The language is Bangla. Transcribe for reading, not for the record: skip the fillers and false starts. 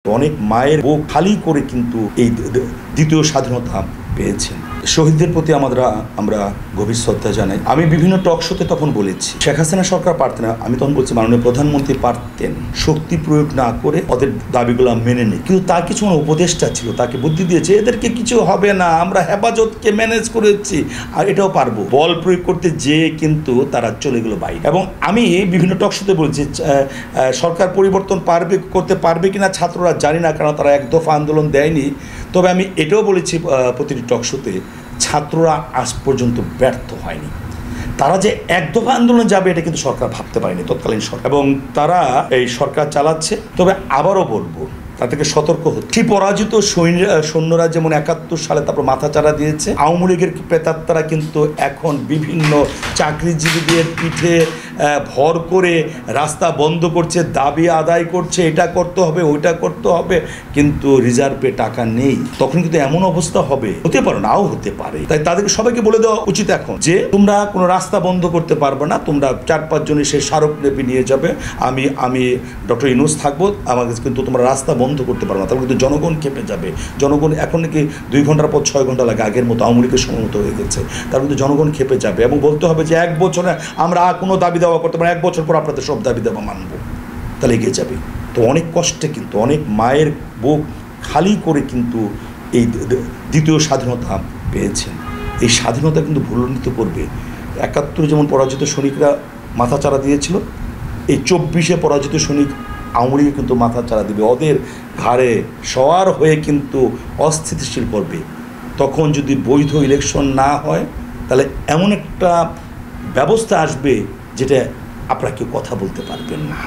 অনেক মায়ের বুক খালি করে কিন্তু এই দ্বিতীয় স্বাধীনতা পেয়েছেন। শহীদদের প্রতি আমরা গভীর শ্রদ্ধা জানাই। আমি বিভিন্ন টক শোতে তখন বলেছি, শেখ হাসিনা সরকার পারতেন না, আমি তখন বলছি মাননীয় প্রধানমন্ত্রী পারতেন শক্তি প্রয়োগ না করে ওদের দাবিগুলো মেনে নেই, কিন্তু তার কিছু উপদেষ্টা ছিল, তাকে বুদ্ধি দিয়েছে এদেরকে কিছু হবে না, আমরা হেফাজতকে ম্যানেজ করেছি আর এটাও পারবো। বল প্রয়োগ করতে যে কিন্তু তারা চলে গেল বাইরে। এবং আমি বিভিন্ন টক শোতে বলছি সরকার পরিবর্তন করতে পারবে কিনা ছাত্ররা জানি না, কারণ তারা এক দফা আন্দোলন দেয়নি। তবে আমি এটাও বলেছি প্রতিটি টক শোতে, ছাত্ররা আজ পর্যন্ত ব্যর্থ হয়নি। তারা যে এক দফা আন্দোলনে যাবে এটা কিন্তু সরকার ভাবতে পারেনি তৎকালীন সরকার, এবং তারা এই সরকার চালাচ্ছে। তবে আবারও বলবো তাদেরকে সতর্ক হচ্ছে। ঠিক পরাজিত সৈন্যরা যেমন 71 সালে তারপর মাথাচাড়া দিয়েছে, আওয়ামী লীগের প্রেতাত্মারা কিন্তু এখন বিভিন্ন চাকরিজীবীদের পিঠে ভর করে রাস্তা বন্ধ করছে, দাবি আদায় করছে, এটা করতে হবে ওইটা করতে হবে, কিন্তু রিজার্ভে টাকা নেই। তখন কিন্তু এমন অবস্থা হবে, হতে পারে নাও হতে পারে। তাই তাদেরকে সবাইকে বলে দেওয়া উচিত এখন যে তোমরা কোনো রাস্তা বন্ধ করতে পারবে না, তোমরা 4-5 জনের সে স্মারকলিপি নিয়ে যাবে, আমি ডক্টর ইউনূস থাকবো, আমাকে কিন্তু তোমরা রাস্তা বন্ধ করতে পারবে না। তারপর কিন্তু জনগণ খেপে যাবে। জনগণ এখন নাকি 2 ঘন্টার পর 6 ঘন্টা লাগে, আগের মতো আওয়ামী লীগের সময় মতো হয়ে গেছে। তার কিন্তু জনগণ খেপে যাবে এবং বলতে হবে যে 1 বছরে আমরা কোনো দাবি দেওয়া করতে পারি, 1 বছর পর আপনাদের সব দাবি দেওয়া মানবো, তাহলে এগিয়ে যাবে। তো অনেক কষ্টে কিন্তু অনেক মায়ের বুক খালি করে কিন্তু এই দ্বিতীয় স্বাধীনতা পেয়েছেন। এই স্বাধীনতা কিন্তু ভুলণ্ঠিত করবে। 71 যেমন পরাজিত সৈনিকরা মাথাচাড়া দিয়েছিল, এই 24-এ পরাজিত সৈনিক আওয়ামী লীগে কিন্তু মাথাচাড়া দিবে, ওদের ঘাড়ে সওয়ার হয়ে কিন্তু অস্থিতিশীল করবে। তখন যদি বৈধ ইলেকশন না হয় তাহলে এমন একটা ব্যবস্থা আসবে যেটা আপনারা কেউ কথা বলতে পারবেন না।